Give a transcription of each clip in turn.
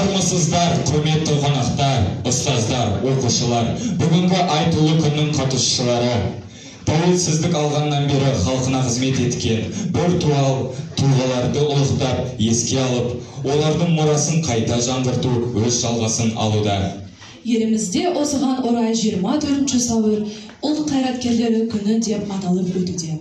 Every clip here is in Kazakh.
Армысыздар, құрметті қонақтар, ұстаздар, оқушылар, бүгінгі айтулы күннің қатысушылары. Тәуелсіздік алғаннан бері халқына қызмет еткен бір тұлғаларды ұлықтап, еске алып, олардың мұрасын қайта жаңғырту өз жалғасын алуда. Елімізде осыған орай 24 сәуір ұлт қайраткерлері күні деп аталып өтуде.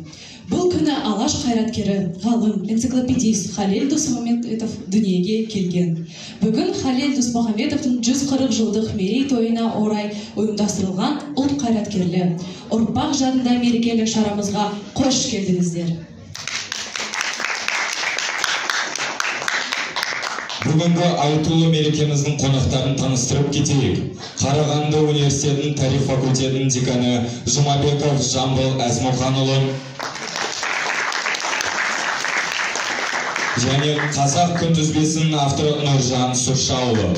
Бұл күні алаш қайраткері, ғалым, энциклопедист Халел Досмұхамедов дүниеге келген. Бүгін Халел Досмұхамедовтың 140 жылдық мерейтойына орай ұйымдастырылған ұлт қайраткерлер ұрпақ жадында мерекелік шарамызға қош келдіңіздер. Бүгінгі айтулы мерекеміздің қонақтарын таныстырып кетейік. Қарағанды университетінің тарих факультетінің деканы Жұмабеков Жамбыл Әзмұханұлы және Қазақ күнтізбесінің авторы Нұржан Сұршаұлы.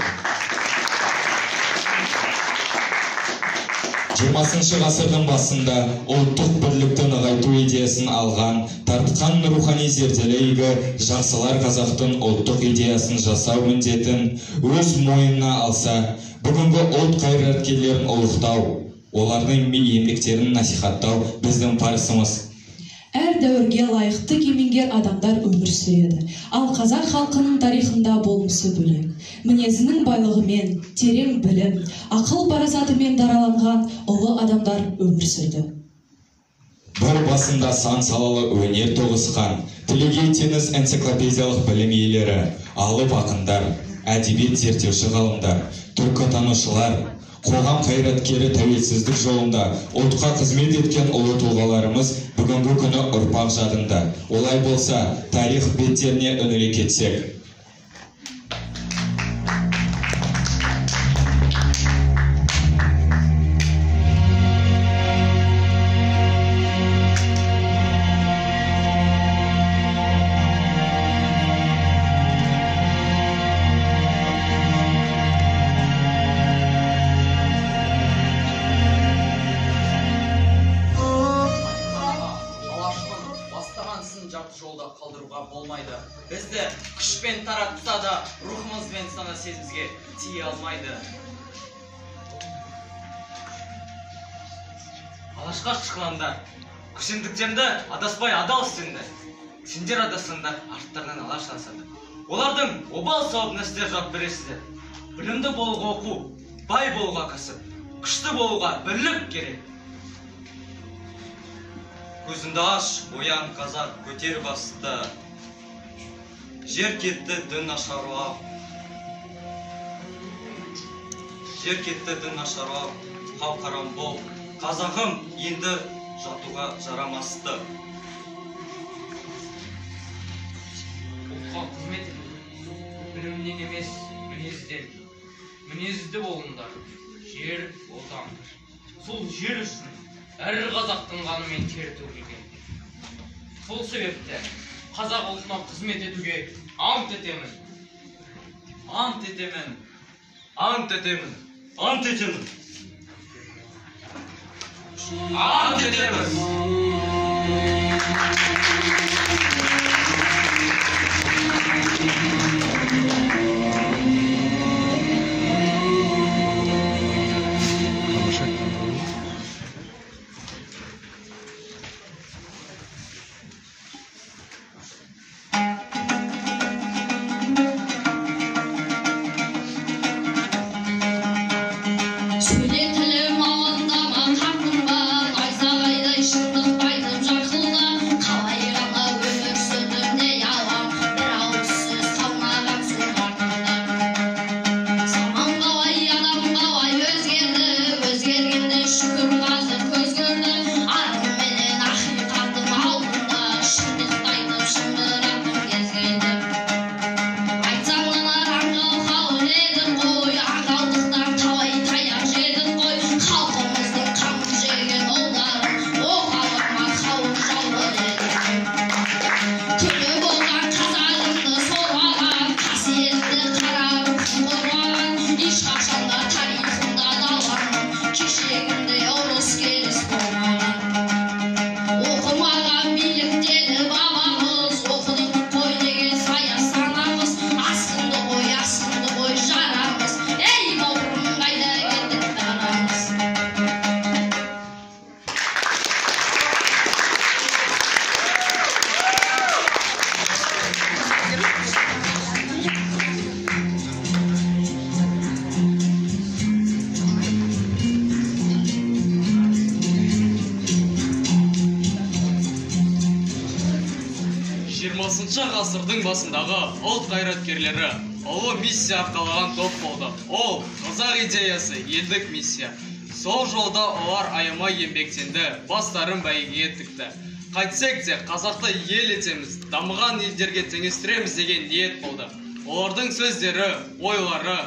20 ғасырдың басында ұлттық бірлікті нығайту идеясын алған, тартқан рухани зерделі жақсылар қазақтың ұлттық идеясын жасау міндетін өз мойнына алса, бүгінгі ұлт қайраткерлерін ұлықтау, олардың еңбектерін насихаттау біздің парызымыз. Әр дәуірге лайықты кемеңгер адамдар өмір сүреді. Ал қазақ халқының тарихында болмысы бөлек. Мінезінің байлығымен, терең білім, ақыл парасатымен дараланған ұлы адамдар өмір сүрді. Бір басында сан салалы өнер тоғысқан, тілегей теңіз энциклопедиялық білім иелері, алып ақындар, әдебиет зерттеуші ғалымдар, түркітанушылар, қоғам қайраткері тәуелсіздік жолында ұлтқа қызмет еткен ұлы тұлғаларымыз бүгінгі күні ұрпақ жадында. Олай болса, тарих беттеріне үңіле кетсек. Жолда қалдыруға болмайды. Бізді күшпен таратса да, рухымызбен сана сезімізге тие алмайды. Алашқа шыққандар, күшіндіктерді адаспай адал істеңдер. Сендер адасаңдар, арттарынан алаш аңсады. Олардың обал сауабына сіздер жауап бересіздер. Білімді болуға оқу, бай болуға кәсіп, күшті болуға бірлік керек. Көзінді аш, оян қазақ көтер басты. Жер кетті дін ашаруа. Жер кетті дін ашаруа, қау-қарам бол. Қазағым енді жатуға жарамасты. Ұлтқа қызмет ету, білімнен емес, мінезден. Мінезді болыңдар, жер отан. Сол жер үшін әр қазақтың қанымен тер төгілген. Сол себепті қазақ ұлтына қызмет етуге ант етемін. Ант етемін. Ант етемін. Ант етемін. Ант етемін. Шындық айтып жақылға, қалай ғана 20 ғасырдың басындағы ұлт қайраткерлері ұлы миссия арқалаған топ болды. Ол қазақ идеясы елдік миссия. Сол жолда олар аямай еңбектенді, бастарын бәйгеге тікті. Қайтсек те қазақты ел етеміз, дамыған елдерге теңестіреміз деген ниет болды. Олардың сөздері, ойлары,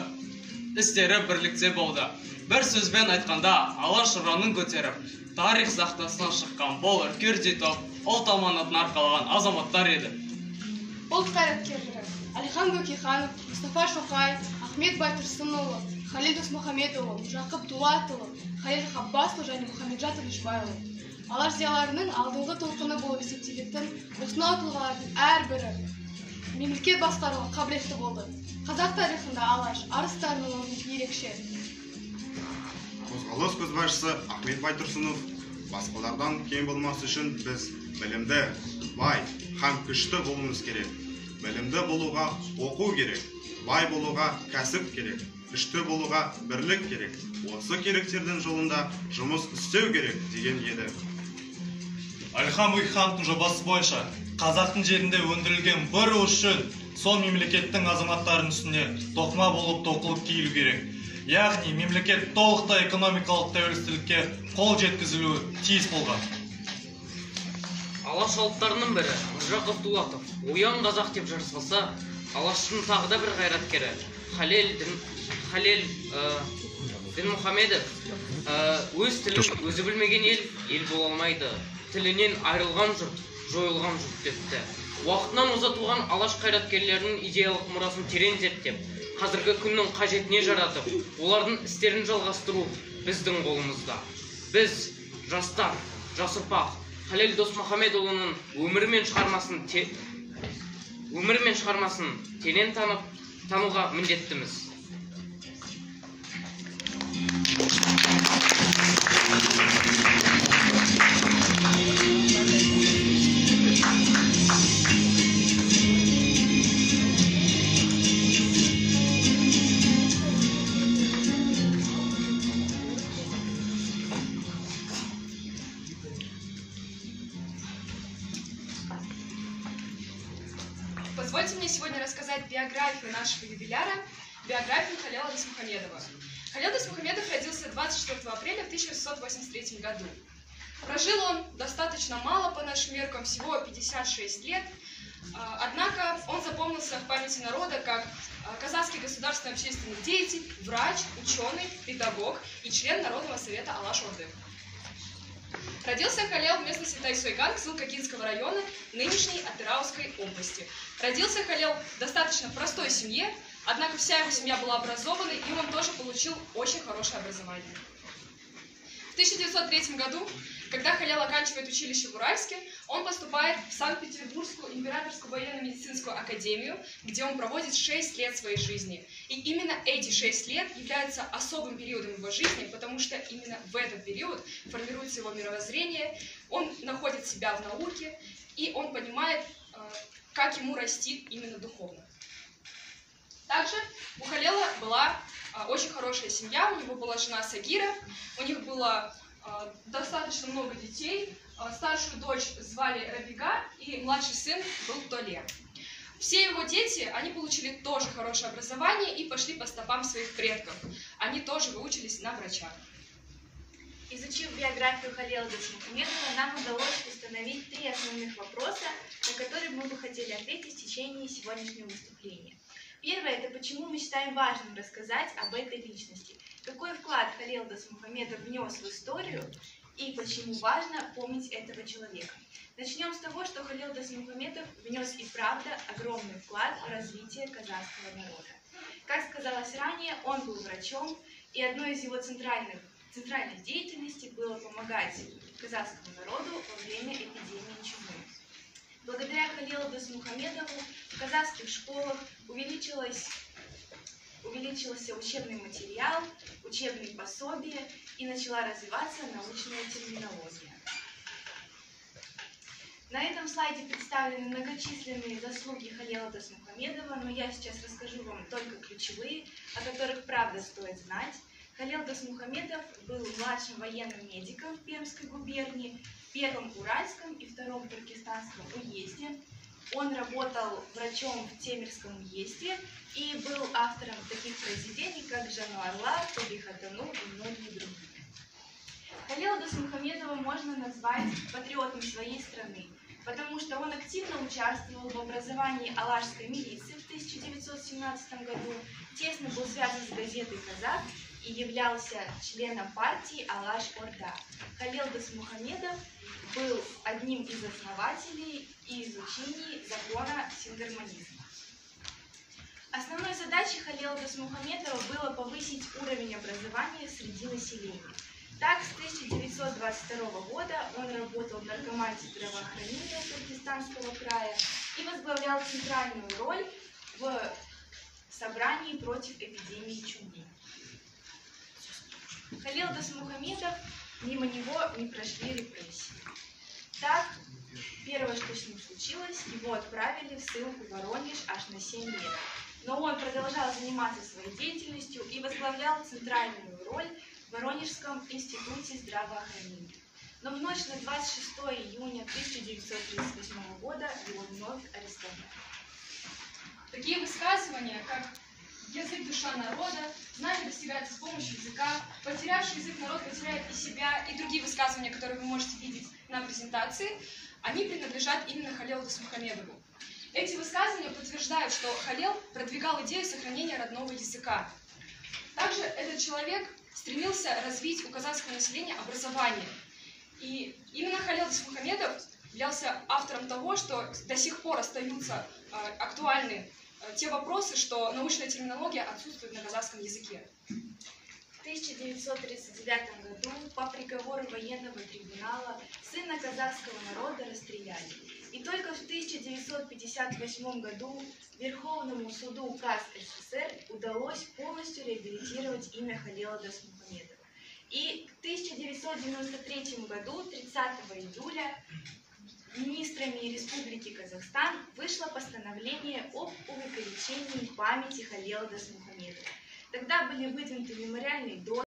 істері бірлікте болды. Бір сөзбен айтқанда, алаш ұранын көтеріп, тарих сахнасынан шыққан бұл үркердей топ ұлт аманатын арқалаған азаматтар еді. Ұлт қайраткерлері Әлихан Бөкейханов, Мұстафа Шоқаев, Ахмет Байтұрсынұлы, Халел Досмұхамедұлы, Жақып Дулатұлы, Халел Хаббасұлы және Мұхамеджан Тынышбайұлы. Алаш зиялыларының алдыңғы толқыны болып есептелетін осынау тұлғалардың әрбірі мемлекет басқаруға қабілетті болды. Қазақ тарихында алаш арыстарының орны ерекше. Қозғалыс көшбасшысы Ахмет Байтұрсынов басқалардан кем болмас үшін біз білімді, бай һәм күшті болуымыз керек. Білімді болуға оқу керек, бай болуға кәсіп керек, күшті болуға бірлік керек. Осы керектердің жолында жұмыс істеу керек деген еді. Әлихан Бөкейхановтың жобасы бойынша қазақтың жерінде өндірілген бір үшін сол мемлекеттің азаматтарының үстіне тоқыма болып тоқылып киілу керек. Яғни мемлекет толықтай экономикалық тәуелсіздікке қол жеткізілуі тиіс болған. Алаш алыптарының бірі Жақып Дулатов оян қазақ деп жарыспаса, алаштың тағы да бір қайраткері Халел Дінмұхамедов өз тілін өзі білмеген ел бола алмайды. Тілінен айрылған жұрт, жойылған жұрт депті. Уақытынан оза туған алаш қайраткерлерінің идеялық мұрасын терең зерттеп, қазіргі күннің қажетіне жаратып, олардың істерін жалғастыру біздің қолымызда. Біз, жастар, жас ұрпақ, Халел Досмұхамедұлының өмірі мен шығармасын терең тануға міндеттіміз. Позвольте мне сегодня рассказать биографию нашего юбиляра, биографию Халела Досмухамедова. Халел Досмухамедов родился 24 апреля в 1883 году. Прожил он достаточно мало по нашим меркам, всего 56 лет. Однако он запомнился в памяти народа как казахский государственный общественный деятель, врач, ученый, педагог и член Народного совета Алаш-Орды. Родился Халел в местности Тайсойган, Кызылкакинского района, нынешней Атырауской области. Родился Халел в достаточно простой семье, однако вся его семья была образованной, и он тоже получил очень хорошее образование. В 1903 году, когда Халел оканчивает училище в Уральске, он поступает в Санкт-Петербургскую императорскую военно-медицинскую академию, где он проводит 6 лет своей жизни. И именно эти 6 лет являются особым периодом его жизни, потому что именно в этот период формируется его мировоззрение, он находит себя в науке, и он понимает, как ему расти именно духовно. Также у Халела была очень хорошая семья, у него была жена Сагира, у них было достаточно много детей. Старшую дочь звали Рабига, и младший сын был Толе. Все его дети, они получили тоже хорошее образование и пошли по стопам своих предков. Они тоже выучились на врача. Изучив биографию Халела Досмухамедова, нам удалось установить 3 основных вопроса, на которые мы бы хотели ответить в течение сегодняшнего выступления. Первое – это почему мы считаем важным рассказать об этой личности. Какой вклад Халел Досмухамедов внес в историю и почему важно помнить этого человека. Начнем с того, что Халел Досмухамедов внес и правда огромный вклад в развитие казахского народа. Как сказалось ранее, он был врачом, и одной из его центральной деятельностей было помогать казахскому народу во время эпидемии чумы. Благодаря Халелу Досмухамедову в казахских школах увеличился учебный материал, учебные пособия и начала развиваться научная терминология. На этом слайде представлены многочисленные заслуги Халела Досмухамедова, но я сейчас расскажу вам только ключевые, о которых правда стоит знать. Халел Досмухамедов был младшим военным медиком в Пермской губернии, в Первом Уральском и Втором Туркестанском уезде. Он работал врачом в Темирском уезде и был автором таких произведений, как «Жануарлар», «Табихатану» и многие другие. Халила Досмухамедова можно назвать патриотом своей страны, потому что он активно участвовал в образовании алашской милиции в 1917 году, тесно был связан с газетой «Казак» и являлся членом партии Алаш-Орда. Халил Досмухамедов был одним из основателей и изучений закона сингармонизма. Основной задачей Халила Досмухамедова было повысить уровень образования среди населения. Так, с 1922 года он работал в наркомате здравоохранения Туркестанского края и возглавлял центральную роль в собрании против эпидемии чумы. Халил Досмухамедов, мимо него не прошли репрессии. Так, первое, что с ним случилось, его отправили в ссылку в Воронеж аж на 7 лет. Но он продолжал заниматься своей деятельностью и возглавлял центральную роль в Воронежском институте здравоохранения. Но в ночь на 26 июня 1938 года его вновь арестовали. Такие высказывания, как «язык – душа народа», «знание достигается с помощью языка», «потерявший язык народ потеряет и себя» и другие высказывания, которые вы можете видеть на презентации, они принадлежат именно Халилу Досмухамедову. Эти высказывания подтверждают, что Халил продвигал идею сохранения родного языка. Также этот человек стремился развить у казахского населения образование. И именно Халил Досмухамедов являлся автором того, что до сих пор остаются актуальны те вопросы, что научная терминология отсутствует на казахском языке. В 1939 году по приговору военного трибунала сына казахского народа расстреляли. И только в 1958 году Верховному суду КАС СССР удалось полностью реабилитировать имя Халила Досмухамедова. И в 1993 году, 30 июля, министрами Республики Казахстан вышло постановление об увековечении памяти Халила Досмухамедова. Тогда были выдвинуты мемориальные